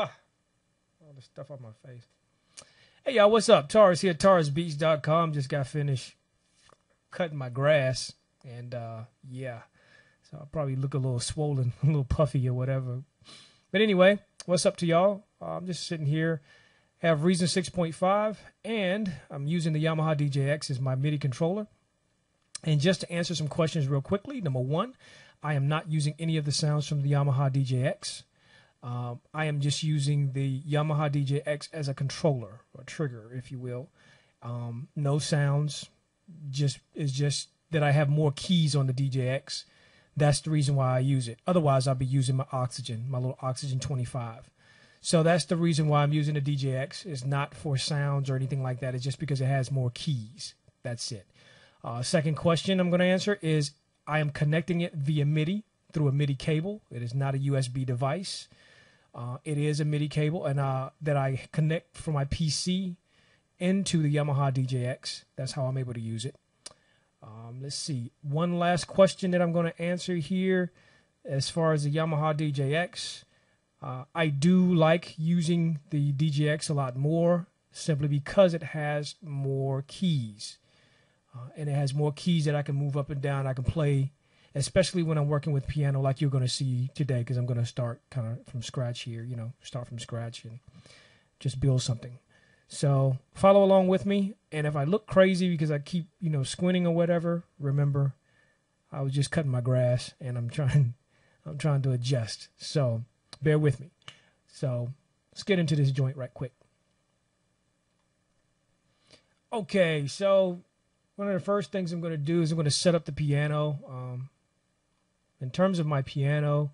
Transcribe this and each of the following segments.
All the stuff on my face. Hey, y'all, what's up? Taurus here, taurusbeats.com. Just got finished cutting my grass. And, yeah. So I'll probably look a little swollen, a little puffy or whatever. But anyway, what's up to y'all? I'm just sitting here. Have Reason 6.5. And I'm using the Yamaha DJX as my MIDI controller. And just to answer some questions real quickly. Number one, I am not using any of the sounds from the Yamaha DJX. I am just using the Yamaha DJX as a controller or trigger, if you will. No sounds, just that I have more keys on the DJX. That's the reason why I use it. Otherwise, I'll be using my Oxygen, my little Oxygen 25. So that's the reason why I'm using the DJX. It's not for sounds or anything like that. It's just because it has more keys. That's it. Second question I'm going to answer is I am connecting it via MIDI through a MIDI cable. It is not a USB device. It is a MIDI cable and that I connect from my PC into the Yamaha DJX. That's how I'm able to use it. Let's see. One last question that I'm going to answer here as far as the Yamaha DJX. I do like using the DJX a lot more simply because it has more keys. And it has more keys that I can move up and down. I can play, especially when I'm working with piano like you're going to see today, because I'm going to start kind of from scratch here, start from scratch and just build something. So follow along with me. And if I look crazy because I keep, squinting or whatever, remember, I was just cutting my grass and I'm trying to adjust. So bear with me. So let's get into this joint right quick. Okay, so one of the first things I'm going to do is I'm going to set up the piano. In terms of my piano,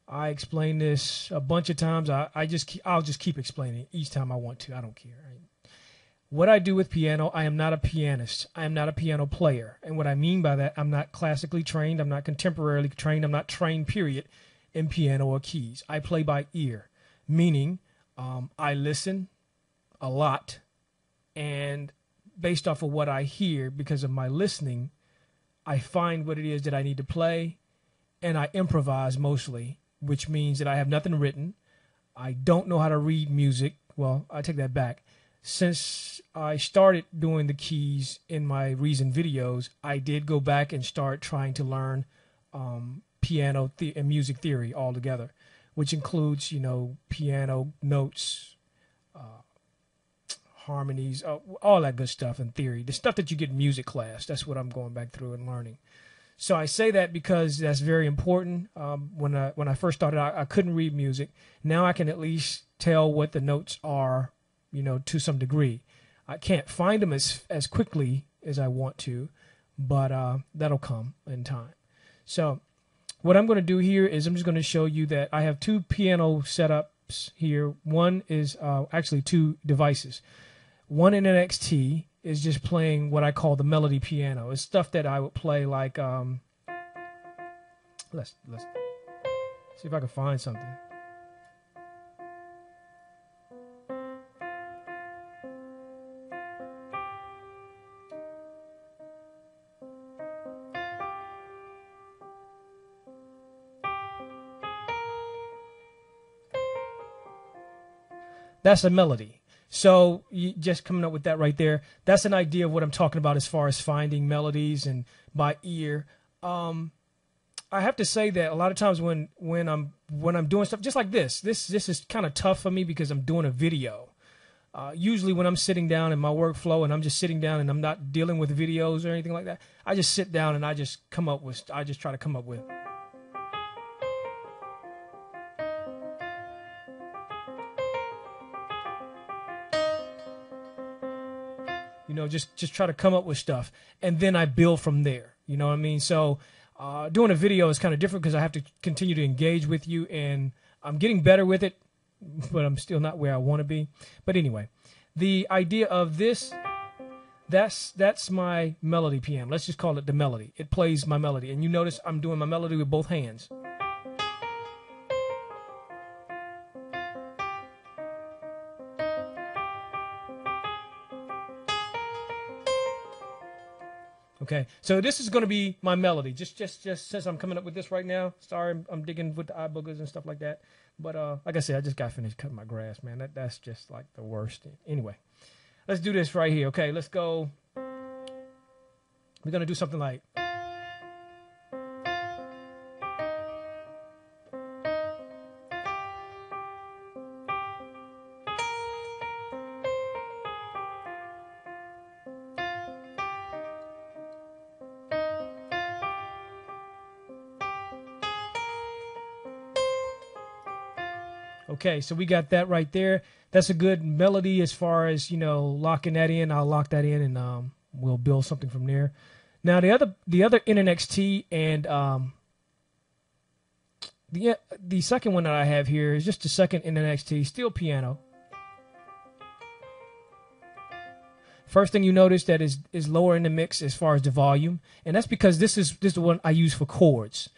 I explain this a bunch of times. I'll just keep explaining it each time I want to. I don't care. Right? What I do with piano, I am not a pianist. I am not a piano player. And what I mean by that, I'm not classically trained. I'm not contemporarily trained. I'm not trained, period, in piano or keys. I play by ear, meaning I listen a lot, and based off of what I hear, because of my listening, I find what it is that I need to play, and I improvise mostly, which means that I have nothing written. I don't know how to read music. Well, I take that back. Since I started doing the keys in my Reason videos, I did go back and start trying to learn piano and music theory altogether, which includes, piano notes, harmonies, all that good stuff in theory. The stuff that you get in music class, that's what I'm going back through and learning. So I say that because that's very important. When I first started, I couldn't read music. Now I can at least tell what the notes are, to some degree. I can't find them as quickly as I want to, but that'll come in time. So what I'm going to do here is I'm just going to show you that I have two piano setups here. One is actually two devices. One in an XT is just playing what I call the melody piano. It's stuff that I would play like, let's see if I can find something. That's a melody. So you just coming up with that right there, that's an idea of what I'm talking about as far as finding melodies and by ear. I have to say that a lot of times when I'm doing stuff just like this is kind of tough for me because I'm doing a video. Usually when I'm sitting down in my workflow and I'm just sitting down and I'm not dealing with videos or anything like that, I just sit down and I just try to come up with. Just try to come up with stuff, and then I build from there. You know what I mean? So doing a video is kind of different because I have to continue to engage with you, and I'm getting better with it, but I'm still not where I want to be. But anyway, the idea of this, that's my melody piano. Let's just call it the melody. It plays my melody, and you notice I'm doing my melody with both hands. Okay, so this is going to be my melody. Just since I'm coming up with this right now. Sorry, I'm digging with the eye boogers and stuff like that. But like I said, I just got finished cutting my grass, man. That's just like the worst. Anyway, let's do this right here. Okay, let's go. We're gonna do something like. Okay, so we got that right there. That's a good melody as far as, locking that in. I'll lock that in and we'll build something from there. Now the other NXT and the second one that I have here is just the second NXT, still piano. First thing you notice that is lower in the mix as far as the volume, and that's because this is the one I use for chords.